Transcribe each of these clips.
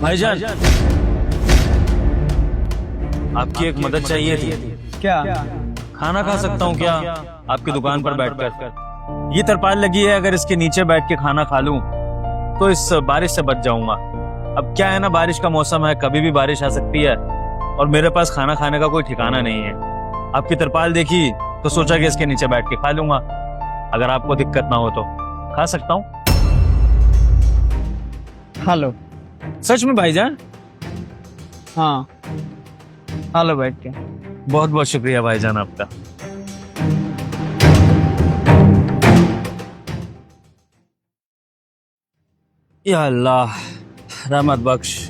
भाईजान, आपकी एक मदद चाहिए थी। क्या? खाना खा सकता हूँ क्या आपकी दुकान पर बैठकर? ये तरपाल लगी है, अगर इसके नीचे बैठ के खाना खा लूं तो इस बारिश से बच जाऊंगा। अब क्या है ना, बारिश का मौसम है, कभी भी बारिश आ सकती है और मेरे पास खाना खाने का कोई ठिकाना नहीं है। आपकी तरपाल देखी तो सोचा कि इसके नीचे बैठ के खा लूंगा। अगर आपको दिक्कत ना हो तो खा सकता हूँ। हेलो। सच में भाईजान? हाँ, हेलो, बैठ के। बहुत बहुत शुक्रिया भाईजान आपका। या अल्लाह, रहमत बख्श।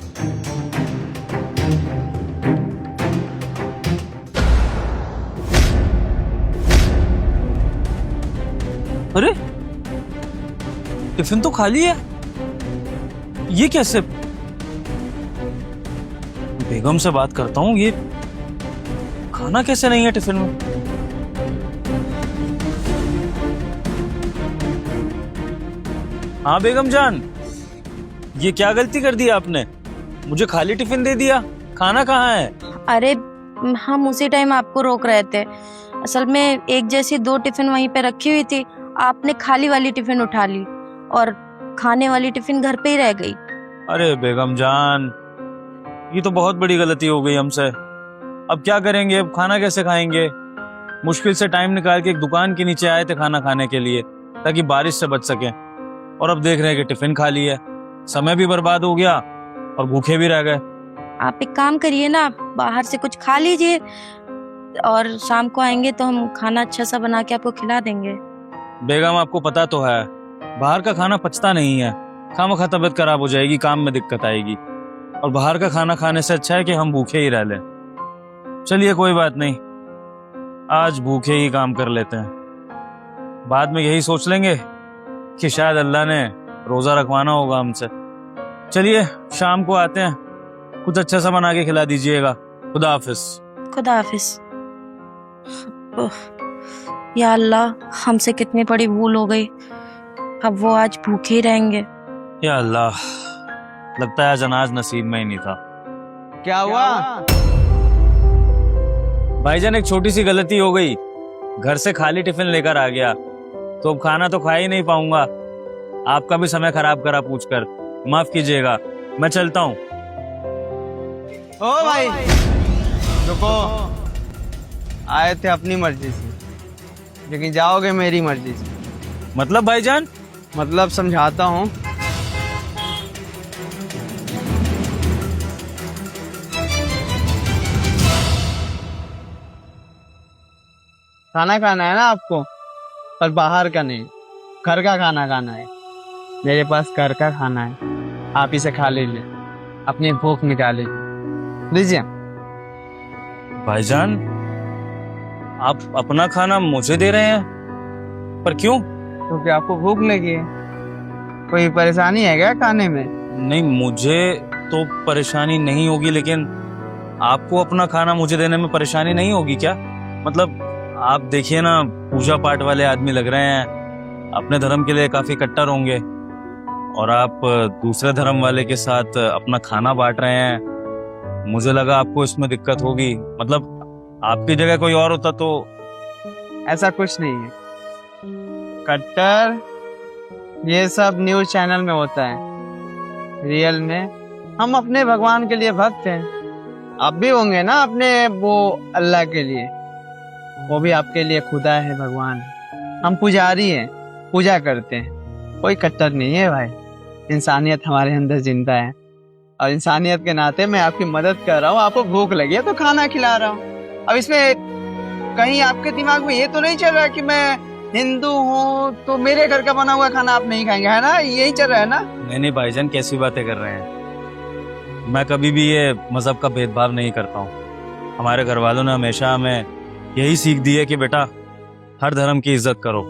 अरे, टिफिन तो खाली है। ये कैसे? बेगम से बात करता हूँ, ये खाना कैसे नहीं है टिफिन में? हाँ बेगम जान, ये क्या गलती कर दी आपने? मुझे खाली टिफिन दे दिया, खाना कहाँ है? अरे हम उसी टाइम आपको रोक रहे थे। असल में एक जैसी 2 टिफिन वहीं पे रखी हुई थी, आपने खाली वाली टिफिन उठा ली और खाने वाली टिफिन घर पे ही रह गई। अरे बेगम जान, ये तो बहुत बड़ी गलती हो गई हमसे। अब क्या करेंगे? अब खाना कैसे खाएंगे? मुश्किल से टाइम निकाल के एक दुकान के नीचे आए थे खाना खाने के लिए ताकि बारिश से बच सके, और अब देख रहे हैं कि टिफिन खाली है। समय भी बर्बाद हो गया और भूखे भी रह गए। आप एक काम करिए ना, बाहर से कुछ खा लीजिए और शाम को आएंगे तो हम खाना अच्छा सा बना के आपको खिला देंगे। बेगम आपको पता तो है, बाहर का खाना पचता नहीं है, खामखा तबीयत खराब हो जाएगी, काम में दिक्कत आएगी। और बाहर का खाना खाने से अच्छा है कि हम भूखे ही रह लें। चलिए कोई बात नहीं, आज भूखे ही काम कर लेते हैं। बाद में यही सोच लेंगे कि शायद अल्लाह ने रोजा रखवाना होगा हमसे। चलिए शाम को आते हैं, कुछ अच्छा सा बना के खिला दीजिएगा। खुदा हाफिज। खुदा हाफिज। या अल्लाह, हमसे कितनी बड़ी भूल हो गई, अब वो आज भूखे ही रहेंगे। या अल्लाह, लगता है आज अनाज नसीब में ही नहीं था। क्या हुआ? भाईजान एक छोटी सी गलती हो गई, घर से खाली टिफिन लेकर आ गया तो अब खाना तो खा ही नहीं पाऊंगा। आपका भी समय खराब करा पूछकर, माफ कीजिएगा, मैं चलता हूँ। ओ भाई, रुको। आए थे अपनी मर्जी से, लेकिन जाओगे मेरी मर्जी से। मतलब भाईजान? मतलब समझाता हूँ। खाना खाना है ना आपको, पर बाहर का नहीं, घर का खाना खाना है। मेरे पास घर का खाना है, आप इसे खा लीजिए, अपनी भूख मिटा लीजिए। भाईजान, आप अपना खाना मुझे दे रहे हैं, पर क्यों? क्योंकि आपको भूख लगी है। कोई परेशानी है क्या खाने में? नहीं, मुझे तो परेशानी नहीं होगी, लेकिन आपको अपना खाना मुझे देने में परेशानी नहीं होगी क्या? मतलब आप देखिए ना, पूजा पाठ वाले आदमी लग रहे हैं, अपने धर्म के लिए काफी कट्टर होंगे, और आप दूसरे धर्म वाले के साथ अपना खाना बांट रहे हैं। मुझे लगा आपको इसमें दिक्कत होगी, मतलब आपकी जगह कोई और होता तो। ऐसा कुछ नहीं है कट्टर, ये सब न्यूज चैनल में होता है। रियल में हम अपने भगवान के लिए भक्त हैं। आप भी होंगे ना अपने वो अल्लाह के लिए, वो भी आपके लिए खुदा है, भगवान। हम पुजारी हैं, पूजा करते हैं। कोई कट्टर नहीं है भाई, इंसानियत हमारे अंदर जिंदा है, और इंसानियत के नाते मैं आपकी मदद कर रहा हूँ। आपको भूख लगी है तो खाना खिला रहा हूँ। अब इसमें कहीं आपके दिमाग में ये तो नहीं चल रहा कि मैं हिंदू हूँ तो मेरे घर का बना हुआ खाना आप नहीं खाएंगे, है ना? यही चल रहा है ना? नहीं नहीं भाईजान, कैसी बातें कर रहे हैं? मैं कभी भी ये मजहब का भेदभाव नहीं करता हूँ। हमारे घर वालों ने हमेशा हमें यही सीख दी है कि बेटा, हर धर्म की इज्जत करो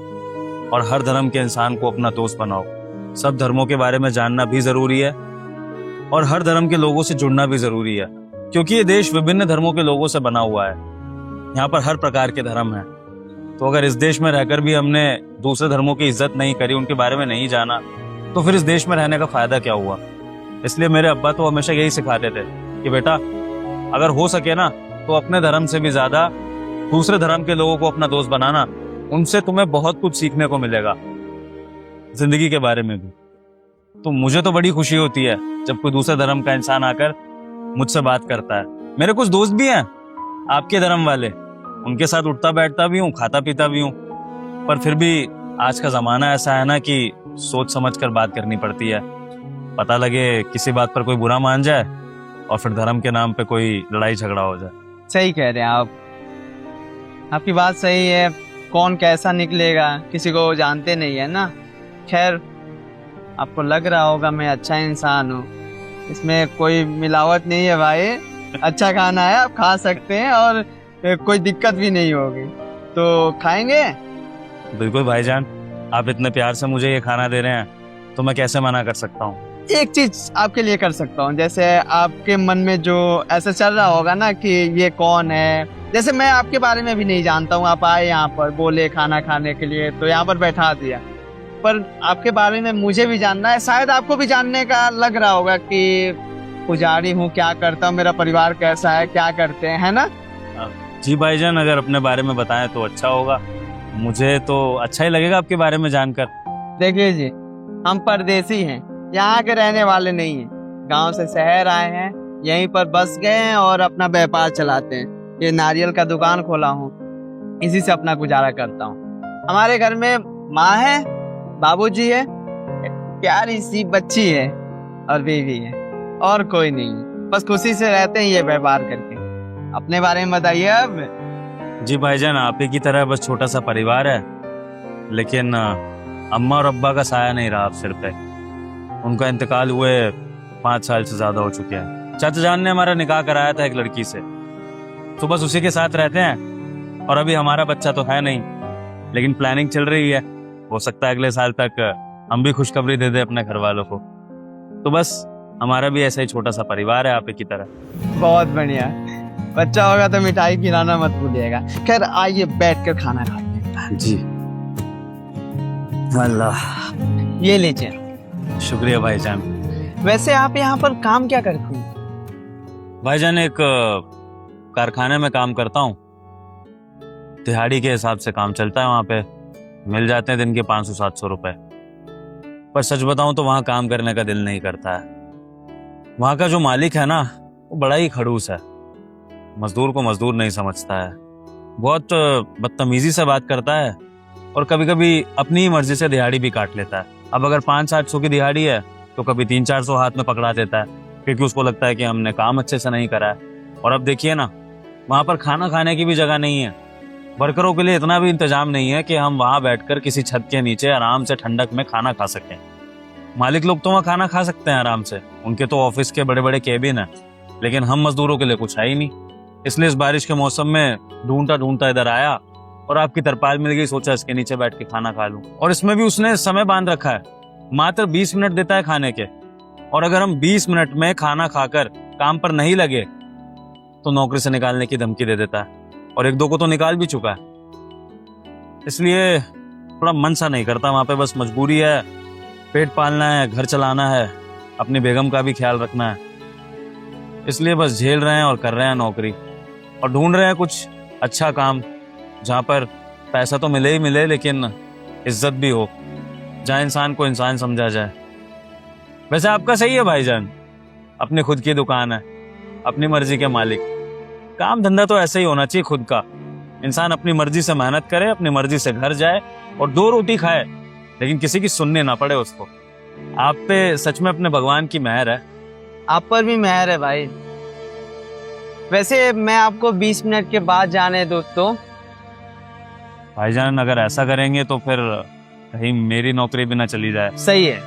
और हर धर्म के इंसान को अपना दोस्त बनाओ। सब धर्मों के बारे में जानना भी जरूरी है और हर धर्म के लोगों से जुड़ना भी जरूरी है, क्योंकि ये देश विभिन्न धर्मों के लोगों से बना हुआ है। यहाँ पर हर प्रकार के धर्म हैं। तो अगर इस देश में रहकर भी हमने दूसरे धर्मों की इज्जत नहीं करी, उनके बारे में नहीं जाना, तो फिर इस देश में रहने का फायदा क्या हुआ? इसलिए मेरे अब्बा तो हमेशा यही सिखाते थे कि बेटा अगर हो सके ना तो अपने धर्म से भी ज्यादा दूसरे धर्म के लोगों को अपना दोस्त बनाना, उनसे तुम्हें बहुत कुछ सीखने को मिलेगा जिंदगी के बारे में भी। तो मुझे तो बड़ी खुशी होती है जब कोई दूसरे धर्म का इंसान आकर मुझसे बात करता है। मेरे कुछ दोस्त भी हैं आपके धर्म वाले, उनके साथ उठता बैठता भी हूँ, खाता पीता भी हूँ, पर फिर भी आज का जमाना ऐसा है ना कि सोच समझ कर बात करनी पड़ती है। पता लगे किसी बात पर कोई बुरा मान जाए और फिर धर्म के नाम पे कोई लड़ाई झगड़ा हो जाए। सही कह रहे हैं आप, आपकी बात सही है। कौन कैसा निकलेगा किसी को जानते नहीं है ना। खैर, आपको लग रहा होगा मैं अच्छा इंसान हूँ, इसमें कोई मिलावट नहीं है भाई। अच्छा खाना है, आप खा सकते हैं और कोई दिक्कत भी नहीं होगी। तो खाएंगे? बिल्कुल भाईजान, आप इतने प्यार से मुझे ये खाना दे रहे हैं तो मैं कैसे मना कर सकता हूँ। एक चीज आपके लिए कर सकता हूँ, जैसे आपके मन में जो ऐसा चल रहा होगा ना कि ये कौन है, जैसे मैं आपके बारे में भी नहीं जानता हूँ, आप आए यहाँ पर बोले खाना खाने के लिए तो यहाँ पर बैठा दिया, पर आपके बारे में मुझे भी जानना है। शायद आपको भी जानने का लग रहा होगा कि पुजारी हूँ, क्या करता हूँ, मेरा परिवार कैसा है, क्या करते हैं, है ना? जी भाईजान, अगर अपने बारे में बताएं तो अच्छा होगा, मुझे तो अच्छा ही लगेगा आपके बारे में जानकर। देखिए जी, हम परदेसी हैं, यहाँ के रहने वाले नहीं हैं, गांव से शहर आए हैं, यहीं पर बस गए हैं और अपना व्यापार चलाते हैं। ये नारियल का दुकान खोला हूँ, इसी से अपना गुजारा करता हूँ। हमारे घर में माँ है, बाबूजी है, प्यारी सी बच्ची है और बीवी है, और कोई नहीं। बस खुशी से रहते हैं ये व्यापार करके। अपने बारे में बताइए अब। जी भाईजान, आप ही की तरह बस छोटा सा परिवार है, लेकिन अम्मा और अब्बा का साया नहीं रहा अब सिर पे। उनका इंतकाल हुए 5 साल से ज्यादा हो चुके हैं। चाचा जान ने हमारा निकाह कराया था एक लड़की से, तो बस उसी के साथ रहते हैं। और अभी हमारा बच्चा तो है नहीं, लेकिन प्लानिंग चल रही है, हो सकता है अगले साल तक हम भी खुशखबरी दे दें अपने घर वालों को। तो बस हमारा भी ऐसा ही छोटा सा परिवार है आप ही की तरह। बहुत बढ़िया, बच्चा होगा तो मिठाई खिलाना मत भूलिएगा। खैर आइए बैठ कर खाना खाते हैं। जी अल्लाह, ये लीजिए। शुक्रिया भाईजान। वैसे आप यहाँ पर काम क्या करते हैं? भाईजान, एक कारखाने में काम करता हूँ, दिहाड़ी के हिसाब से काम चलता है। वहाँ पे मिल जाते हैं दिन के 500-700 रुपए, पर सच बताऊं तो वहाँ काम करने का दिल नहीं करता है। वहाँ का जो मालिक है ना, वो बड़ा ही खड़ूस है, मजदूर को मजदूर नहीं समझता है, बहुत बदतमीजी से बात करता है और कभी कभी अपनी ही मर्जी से दिहाड़ी भी काट लेता है। अब अगर 500-800 की दिहाड़ी है तो कभी 300-400 हाथ में पकड़ा देता है, क्योंकि उसको लगता है कि हमने काम अच्छे से नहीं करा है। और अब देखिए ना, वहाँ पर खाना खाने की भी जगह नहीं है, वर्करों के लिए इतना भी इंतजाम नहीं है कि हम वहाँ बैठकर किसी छत के नीचे आराम से ठंडक में खाना खा सकें। मालिक लोग तो वहाँ खाना खा सकते हैं आराम से, उनके तो ऑफिस के बड़े बड़े केबिन है, लेकिन हम मजदूरों के लिए कुछ है ही नहीं। इसलिए इस बारिश के मौसम में ढूंढता ढूंढता इधर आया और आपकी तरपाल मिल गई, सोचा इसके नीचे बैठ के खाना खा लूं। और इसमें भी उसने समय बांध रखा है, मात्र 20 मिनट देता है खाने के, और अगर हम 20 मिनट में खाना खाकर काम पर नहीं लगे तो नौकरी से निकालने की धमकी दे देता है, और 1-2 को तो निकाल भी चुका है। इसलिए थोड़ा मन सा नहीं करता वहां पे, बस मजबूरी है, पेट पालना है, घर चलाना है, अपनी बेगम का भी ख्याल रखना है, इसलिए बस झेल रहे हैं और कर रहे हैं नौकरी, और ढूंढ रहे हैं कुछ अच्छा काम जहाँ पर पैसा तो मिले ही मिले लेकिन इज्जत भी हो, जहाँ इंसान को इंसान समझा जाए। वैसे आपका सही है भाईजान, अपनी खुद की दुकान है, अपनी मर्जी के मालिक। काम धंधा तो ऐसे ही होना चाहिए खुद का, इंसान अपनी मर्जी से मेहनत करे, अपनी मर्जी से घर जाए और 2 रोटी खाए, लेकिन किसी की सुननी ना पड़े उसको। आप पे सच में अपने भगवान की मेहर है। आप पर भी मेहर है भाई। वैसे मैं आपको 20 मिनट के बाद जाने दो तो। भाईजान, अगर ऐसा करेंगे तो फिर कहीं मेरी नौकरी भी ना चली जाए। सही है,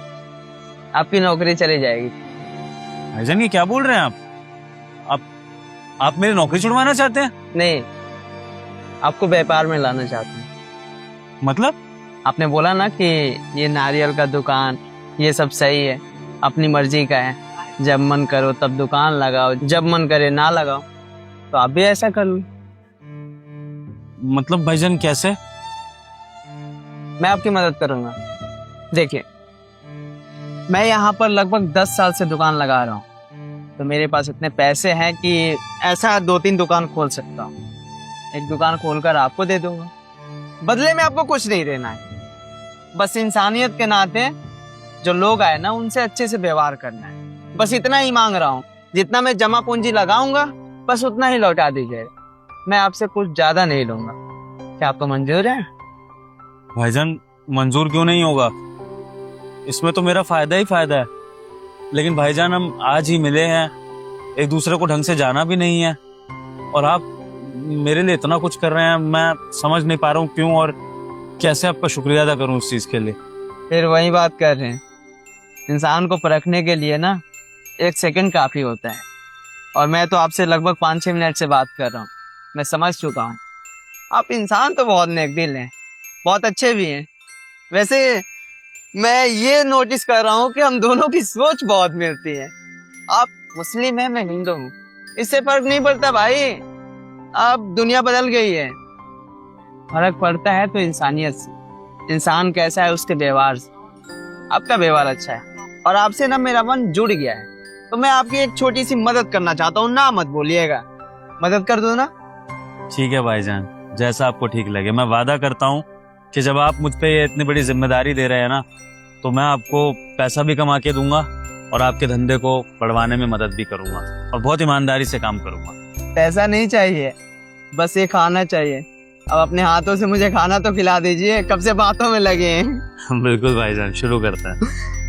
आपकी नौकरी चली जाएगी। भाईजान, ये क्या बोल रहे हैं आप मेरी नौकरी छुड़वाना चाहते हैं? नहीं, आपको व्यापार में लाना चाहता हूँ। मतलब? आपने बोला ना कि ये नारियल का दुकान ये सब सही है, अपनी मर्जी का है, जब मन करो तब दुकान लगाओ, जब मन करे ना लगाओ, तो आप भी ऐसा कर लो। मतलब भाईजान कैसे? मैं आपकी मदद करूंगा। देखिए, मैं यहाँ पर लगभग 10 साल से दुकान लगा रहा हूँ, तो मेरे पास इतने पैसे हैं कि ऐसा 2-3 दुकान खोल सकता हूँ। एक दुकान खोलकर आपको दे दूंगा, बदले में आपको कुछ नहीं देना है, बस इंसानियत के नाते जो लोग आए ना उनसे अच्छे से व्यवहार करना है, बस इतना ही मांग रहा हूँ। जितना मैं जमा पूंजी लगाऊंगा बस उतना ही लौटा दीजिए, मैं आपसे कुछ ज्यादा नहीं लूंगा। क्या आपको मंजूर है? भाईजान मंजूर क्यों नहीं होगा, इसमें तो मेरा फायदा ही फायदा है। लेकिन भाईजान हम आज ही मिले हैं, एक दूसरे को ढंग से जाना भी नहीं है, और आप मेरे लिए इतना कुछ कर रहे हैं, मैं समझ नहीं पा रहा हूँ क्यों और कैसे आपका शुक्रिया अदा करूँ इस चीज के लिए। फिर वही बात कर रहे हैं, इंसान को परखने के लिए ना 1 सेकंड काफी होता है, और मैं तो आपसे लगभग 5-6 मिनट से बात कर रहा हूँ, मैं समझ चुका हूँ। आप इंसान तो बहुत नेकदिल हैं, बहुत अच्छे भी हैं। वैसे मैं ये नोटिस कर रहा हूँ कि हम दोनों की सोच बहुत मिलती है। आप मुस्लिम हैं, मैं हिंदू हूँ, इससे फर्क नहीं पड़ता भाई, अब दुनिया बदल गई है। फर्क पड़ता है तो इंसानियत से, इंसान कैसा है उसके व्यवहार से। आपका व्यवहार अच्छा है और आपसे ना मेरा मन जुड़ गया है, तो मैं आपकी एक छोटी सी मदद करना चाहता हूँ, ना मत बोलिएगा, मदद कर दो ना। ठीक है भाईजान, जैसा आपको ठीक लगे। मैं वादा करता हूँ कि जब आप मुझ पे ये इतनी बड़ी जिम्मेदारी दे रहे हैं ना, तो मैं आपको पैसा भी कमा के दूंगा और आपके धंधे को बढ़वाने में मदद भी करूंगा, और बहुत ईमानदारी से काम करूंगा। पैसा नहीं चाहिए, बस ये खाना चाहिए। अब अपने हाथों से मुझे खाना तो खिला दीजिए, कब से बातों में लगे हैं। बिल्कुल भाईजान, शुरू करते हैं।